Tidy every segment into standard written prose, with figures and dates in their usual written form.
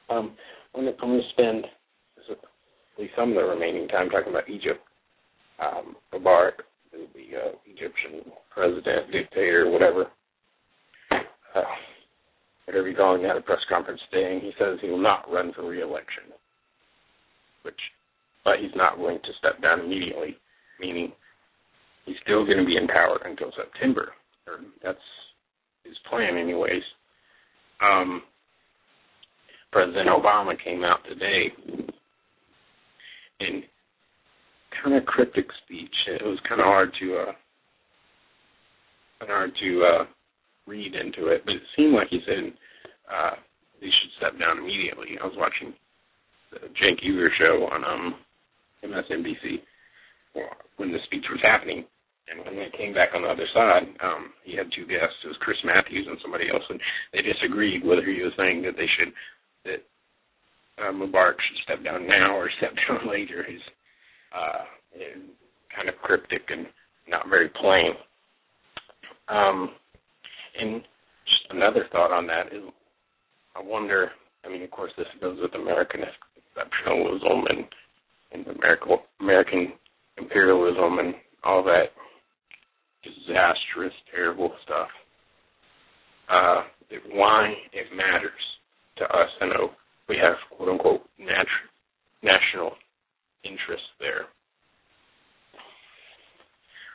I'm going to spend at least some of the remaining time talking about Egypt. Mubarak, the Egyptian president, dictator, whatever you're calling, had a press conference today, and he says he will not run for re-election, but he's not going to step down immediately, meaning he's still going to be in power until September. Or that's his plan anyways. President Obama came out today in kind of cryptic speech. It was kind of hard to read into it, but it seemed like he said he should step down immediately. I was watching the Cenk Uygur show on MSNBC when the speech was happening, and when they came back on the other side, he had two guests. It was Chris Matthews and somebody else, and they disagreed whether he was saying that Mubarak should step down now or step down later. He's kind of cryptic and not very plain. And just another thought on that is, I wonder, of course, this goes with American exceptionalism and American imperialism and all that disastrous, terrible stuff. Why it matters to us. I know we have, quote-unquote, national interests there.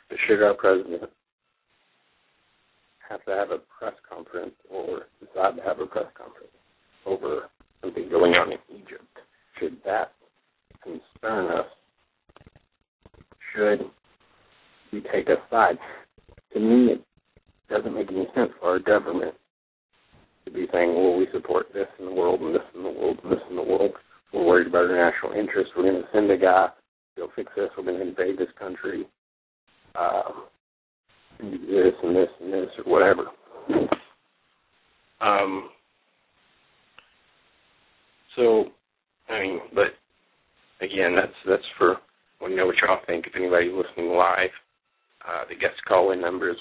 But should our president have to have a press conference or decide to have a press conference over something going on in Egypt? Should that concern us? Should we take a side? To me, it doesn't make any sense for our government to be saying, well, we support this in the world and this in the world and this in the world. We're worried about our national interests. We're going to send a guy. He'll fix this. We're going to invade this country. And do this and this and this or whatever. But again, that's for, I want to know what y'all think. If anybody's listening live, the guest call-in number is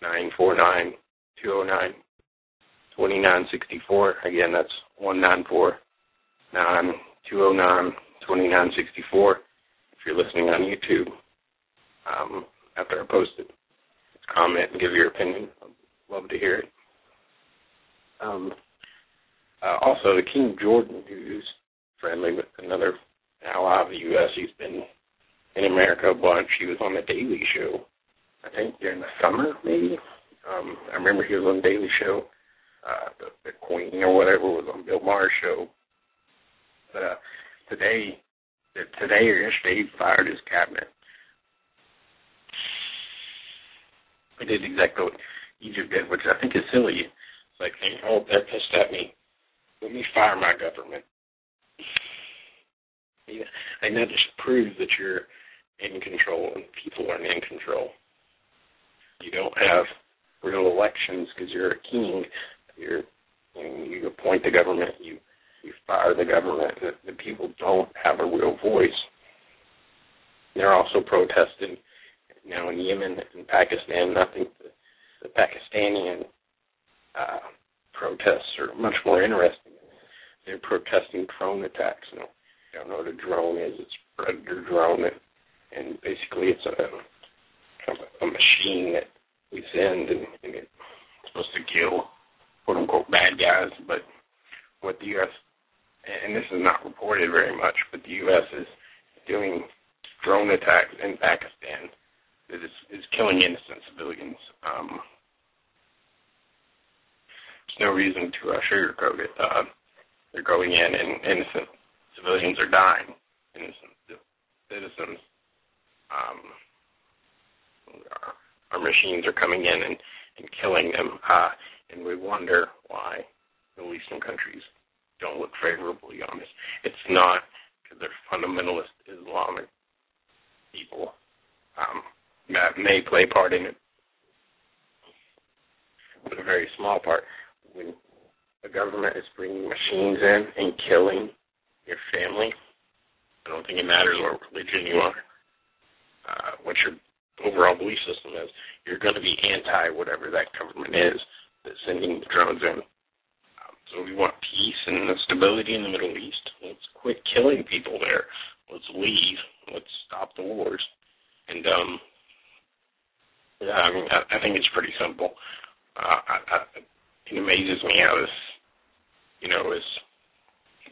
1-949-209-2964. Again, that's 1-949-209-2964. If you're listening on YouTube, after I post it, comment and give your opinion. I'd love to hear it. Also, the King of Jordan, who's friendly with another ally of the U.S., he's been in America a bunch. He was on the Daily Show, I think during the summer, maybe. I remember he was on the Daily Show. The Queen or whatever was on Bill Maher's show. But today or yesterday, he fired his cabinet. He did exactly what Egypt did, which I think is silly. It's like saying, oh, they're pissed at me. Let me fire my government. And that just proves that you're in control and people aren't in control. You don't have real elections because you're a king. You appoint the government, you fire the government. The people don't have a real voice. They're also protesting now in Yemen and Pakistan. I think the Pakistani protests are much more interesting. They're protesting drone attacks. You don't know what a drone is. It's a Predator drone, and basically it's a machine that we send, and it's supposed to kill, quote-unquote, bad guys. But what the U.S., and this is not reported very much, but the U.S. is doing drone attacks in Pakistan that is killing innocent civilians. There's no reason to sugarcoat it. They're going in and innocent civilians are dying. Innocent citizens. Our machines are coming in and killing them. And we wonder why Middle Eastern countries don't look favorably on this. It's not because they're fundamentalist Islamic people. That may play a part in it, but a very small part. When the government is bringing machines in and killing your family, I don't think it matters what religion you are, what your overall belief system is. You're going to be anti whatever that government is that's sending the drones in. So we want peace and stability in the Middle East. Let's quit killing people there. Let's leave. Let's stop the wars. And, yeah, I mean, I think it's pretty simple. It amazes me how this,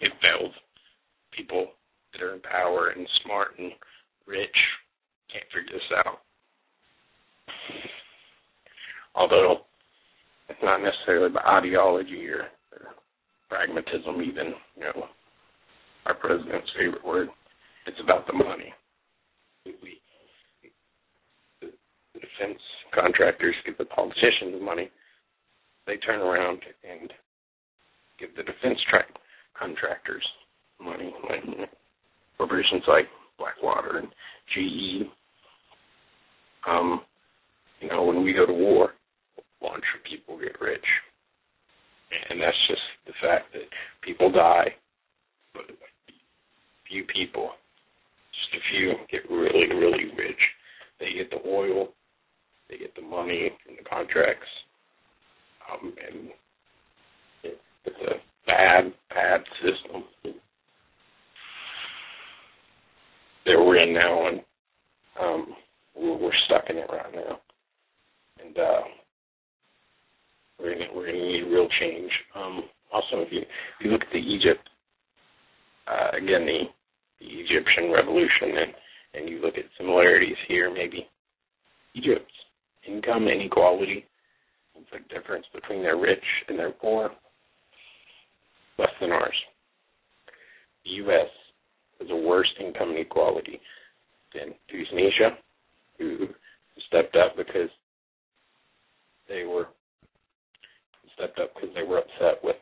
it fails. People that are in power and smart and rich can't figure this out. Although it's not necessarily by ideology or pragmatism even, our president's favorite word. It's about the money. The defense contractors give the politicians money. They turn around and give the defense contractors money. Like corporations like Blackwater and GE. When we go to war, a bunch of people get rich. And that's just the fact that people die, but few people, just a few, get really, really rich. They get the oil, they get the money from the contracts, and it's a bad system that we're in now, and we're stuck in it right now. And we're going to need real change. Also, if you look at Egypt, again, the Egyptian revolution, and you look at similarities here, maybe Egypt's income inequality, the difference between their rich and their poor, less than ours. The U.S. has a worse income inequality than Tunisia, who stepped up because they were upset with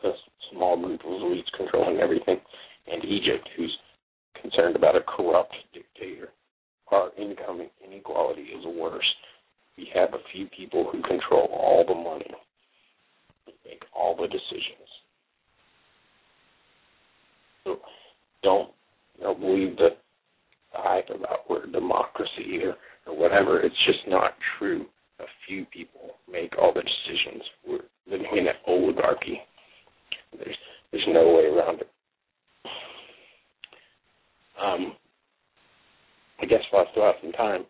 a small group of elites controlling everything, and Egypt, who's concerned about a corrupt dictator. Our income inequality is worse. We have a few people who control all the money, make all the decisions. So don't believe the hype about we're a democracy or whatever. It's just not true. A few people make all the decisions. We're living in an oligarchy. There's no way around it. I guess while I still have some time,